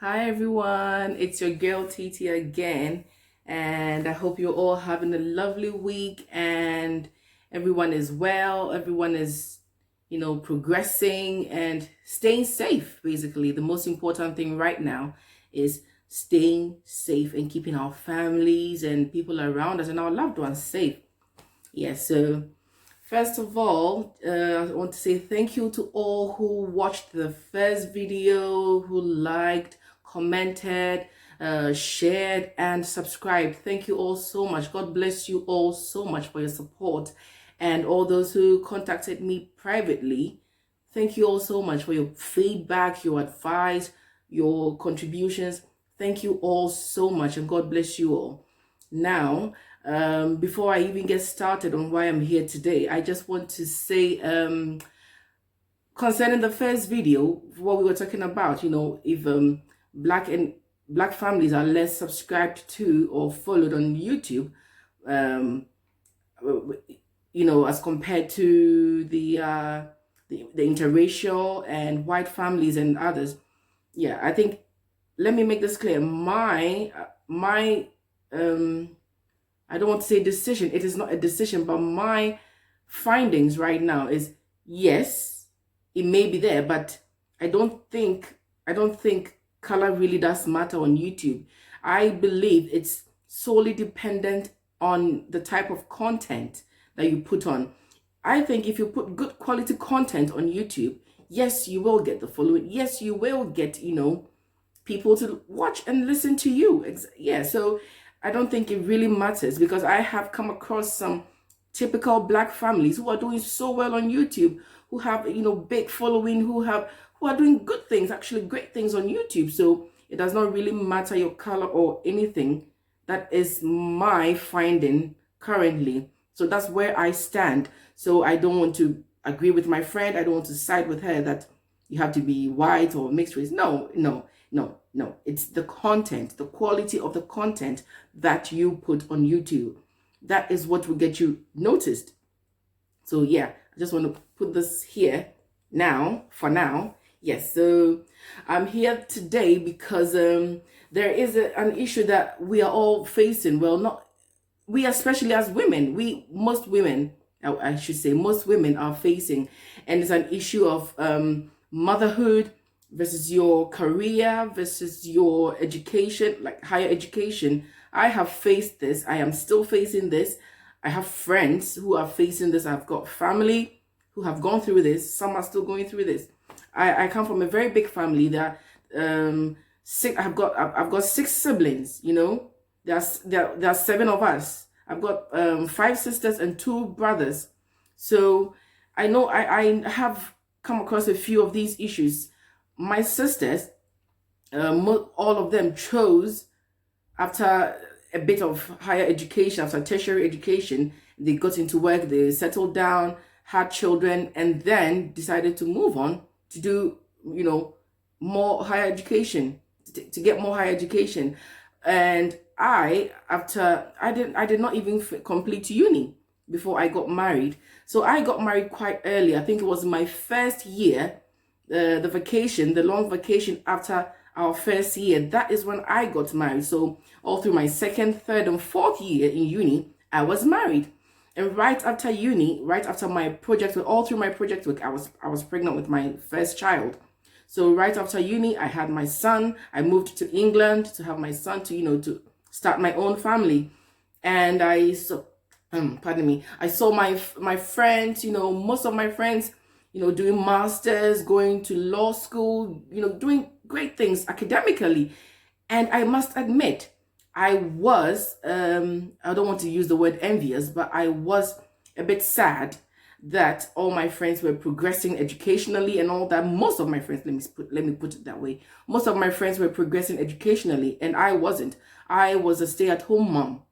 Hi everyone, it's your girl Titi again, and I hope you're all having a lovely week and everyone is well, everyone is, progressing and staying safe. Basically, the most important thing right now is staying safe and keeping our families and people around us and our loved ones safe. So first of all, I want to say thank you to all who watched the first video, who liked, commented, shared, and subscribed. Thank you all so much. God bless you all so much for your support. And all those who contacted me privately, thank you all so much for your feedback, your advice, your contributions. Thank you all so much, and God bless you all. Now, before I even get started on why I'm here today, I just want to say, concerning the first video, what we were talking about, if black families are less subscribed to or followed on YouTube, um, as compared to the interracial and white families and others. Yeah, I think, let me make this clear. My I don't want to say decision. It is not a decision, but my findings right now is yes, it may be there, but I don't think color really does matter on YouTube. I believe it's solely dependent on the type of content that you put on. I think if you put good quality content on YouTube, yes, you will get the following. Yes, you will get, people to watch and listen to you. Yeah, so I don't think it really matters, because I have come across some typical black families who are doing so well on YouTube, who have, big following, who are doing good things, actually great things on YouTube. So it does not really matter your color or anything. That is my finding currently. So that's where I stand. So I don't want to agree with my friend. I don't want to side with her that you have to be white or mixed race. No, no, no, no. It's the content, the quality of the content that you put on YouTube. That is what will get you noticed. So yeah, I just want to put this here now, for now. Yes, so I'm here today because there is an issue that we are all facing. Well, not we, especially as women, most women, I should say, most women are facing, and it's an issue of motherhood versus your career versus your education, like higher education. I have faced this. I am still facing this. I have friends who are facing this. I've got family who have gone through this. Some are still going through this. I come from a very big family that I've got 6 siblings. There are 7 of us. I've got 5 sisters and 2 brothers. So I know I have come across a few of these issues. My sisters, all of them chose, after a bit of higher education, after tertiary education, they got into work, they settled down, had children, and then decided to move on to do, more higher education, to get more higher education. And I did not even complete uni before I got married. So I got married quite early. I think it was my first year, the long vacation after our first year. That is when I got married. So all through my second, third, and fourth year in uni, I was married. And right after uni, right after my project work, all through my project work, I was pregnant with my first child. So right after uni, I had my son. I moved to England to have my son, to start my own family. And pardon me, I saw my friends, most of my friends, doing masters, going to law school, doing great things academically. And I must admit, I was, I don't want to use the word envious, but I was a bit sad that all my friends were progressing educationally and all that. Most of my friends, let me put it that way. Most of my friends were progressing educationally, and I wasn't. I was a stay-at-home mom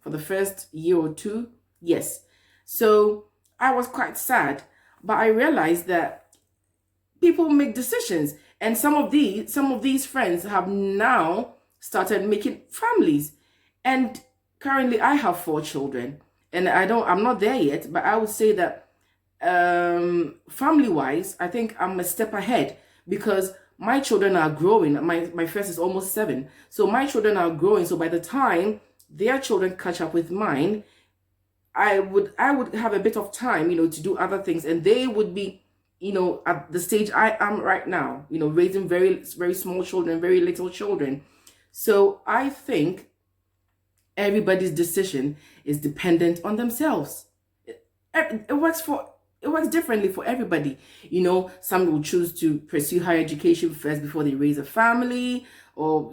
for the first year or two. Yes. So I was quite sad, but I realized that people make decisions, and some of these friends have now started making families. And currently I have 4 children, and I'm not there yet, but I would say that family wise, I think I'm a step ahead, because my children are growing. My first is almost 7. So my children are growing. So by the time their children catch up with mine, I would have a bit of time, to do other things, and they would be, at the stage I am right now, raising very, very small children, very little children. So I think everybody's decision is dependent on themselves. It works differently for everybody. Some will choose to pursue higher education first before they raise a family, or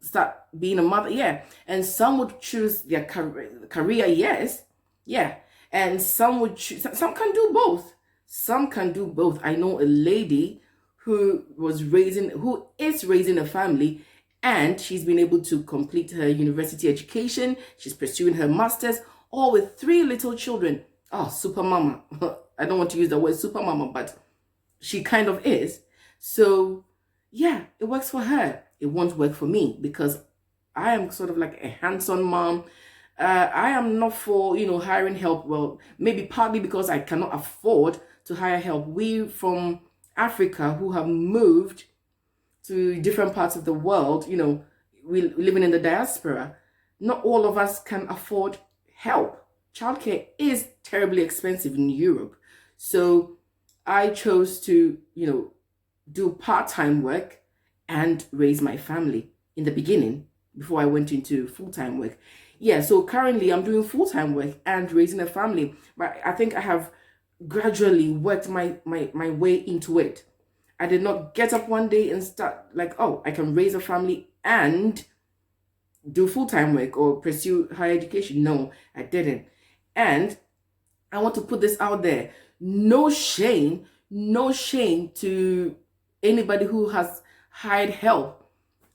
start being a mother. Yeah. And some would choose their career, yes. Yeah. And some would choose, some can do both. Some can do both. I know a lady who is raising a family, and she's been able to complete her university education. She's pursuing her master's, all with 3 little children. Oh, super mama. I don't want to use the word super mama, but she kind of is. So yeah, it works for her. It won't work for me because I am sort of like a hands-on mom. I am not for, hiring help. Well, maybe partly because I cannot afford to hire help. We from Africa who have moved to different parts of the world, we living in the diaspora, not all of us can afford help. Childcare is terribly expensive in Europe. So I chose to, do part-time work and raise my family in the beginning before I went into full-time work. Yeah, so currently I'm doing full-time work and raising a family. But I think I have gradually worked my way into it. I did not get up one day and start like, oh, I can raise a family and do full-time work or pursue higher education. No, I didn't. And I want to put this out there. No shame to anybody who has hired help.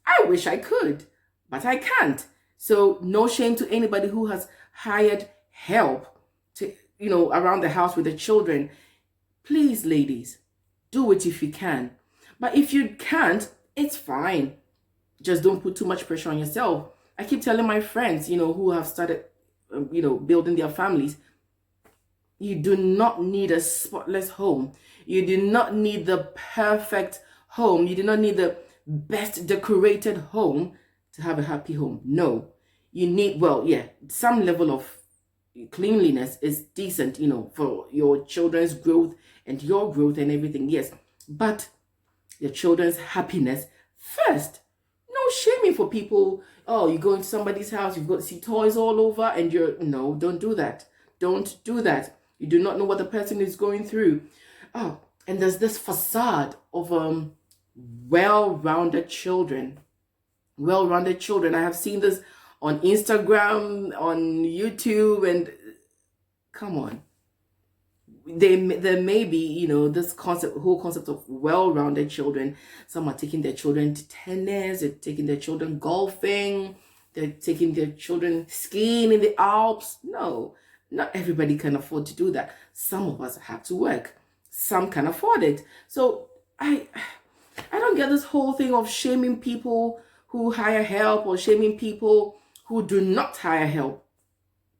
I wish I could, but I can't. So no shame to anybody who has hired help to, around the house with the children. Please, ladies, do it if you can. But if you can't, it's fine. Just don't put too much pressure on yourself. I keep telling my friends, who have started, building their families, you do not need a spotless home. You do not need the perfect home. You do not need the best decorated home to have a happy home. No, you need, some level of cleanliness is decent, for your children's growth and your growth and everything. Yes, but your children's happiness first. No shaming for people. Oh, you go into somebody's house, you've got to see toys all over, and no, don't do that. Don't do that. You do not know what the person is going through. Oh, and there's this facade of well-rounded children. Well-rounded children. I have seen this on Instagram, on YouTube, and come on. There may be, this whole concept of well-rounded children. Some are taking their children to tennis, they're taking their children golfing, they're taking their children skiing in the Alps. No, not everybody can afford to do that. Some of us have to work. Some can afford it. So I don't get this whole thing of shaming people who hire help or shaming people who do not hire help.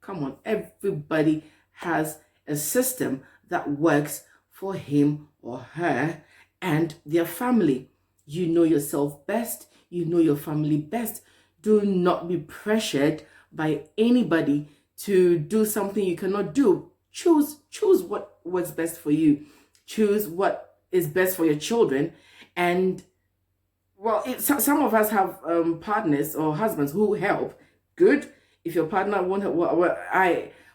Come on, everybody has a system that works for him or her and their family. You know yourself best. You know your family best. Do not be pressured by anybody to do something you cannot do. Choose what works best for you. Choose what is best for your children. And some of us have partners or husbands who help. Good. If your partner won't help,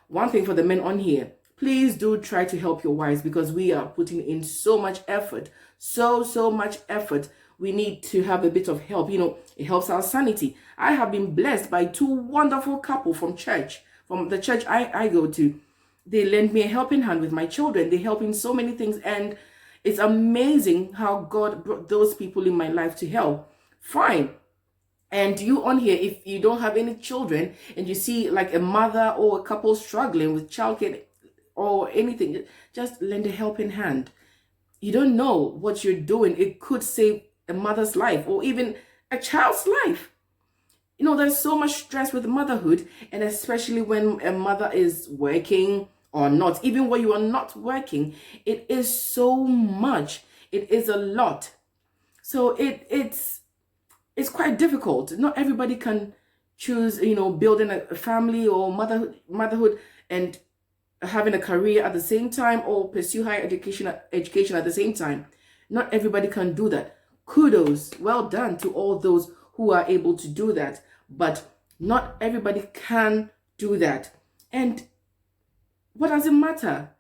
one thing for the men on here, please do try to help your wives, because we are putting in so much effort, so much effort. We need to have a bit of help. It helps our sanity. I have been blessed by 2 wonderful couples from the church I go to. They lend me a helping hand with my children. They help in so many things, and it's amazing how God brought those people in my life to help. Fine. And you on here, if you don't have any children and you see like a mother or a couple struggling with childcare or anything, just lend a helping hand. You don't know what you're doing. It could save a mother's life or even a child's life. There's so much stress with motherhood, and especially when a mother is working or not, even when you are not working, it is so much. It is a lot. So it's quite difficult. Not everybody can choose, building a family or motherhood and having a career at the same time, or pursue higher education at the same time. Not everybody can do that. Kudos, well done to all those who are able to do that, but not everybody can do that. And what does it matter?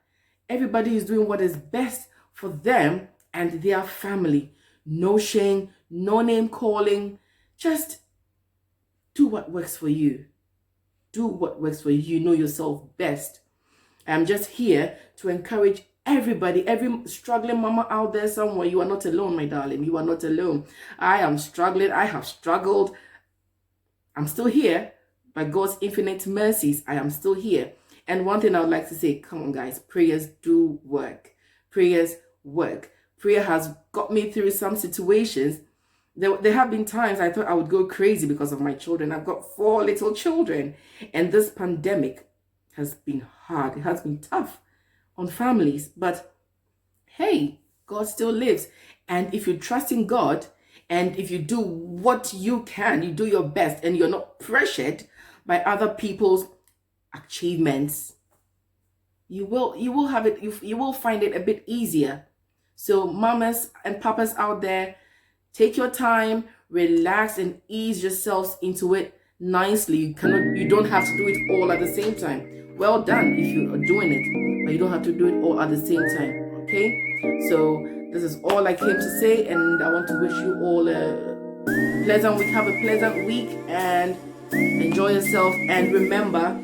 Everybody is doing what is best for them and their family. No shame, no name calling. Just do what works for you. Do what works for you. You know yourself best. I'm just here to encourage everybody, every struggling mama out there somewhere. You are not alone, my darling. You are not alone. I am struggling. I have struggled. I'm still here. By God's infinite mercies, I am still here. And one thing I would like to say, come on, guys, prayers do work. Prayers work. Prayer has got me through some situations. There have been times I thought I would go crazy because of my children. I've got 4 little children. And this pandemic has been hard. It has been tough on families. But hey, God still lives. And if you trust in God, and if you do what you can, you do your best, and you're not pressured by other people's achievements, you will have it. You will find it a bit easier. So mamas and papas out there, take your time, relax, and ease yourselves into it nicely. You don't have to do it all at the same time. Well done if you are doing it, but you don't have to do it all at the same time. Okay? So this is all I came to say, and I want to wish you all a pleasant week. Have a pleasant week and enjoy yourself. And remember,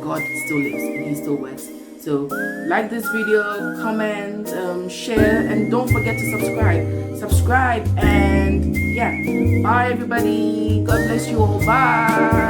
God still lives and He still works. So like this video, comment, share, and don't forget to subscribe. And yeah, bye everybody. God bless you all. Bye.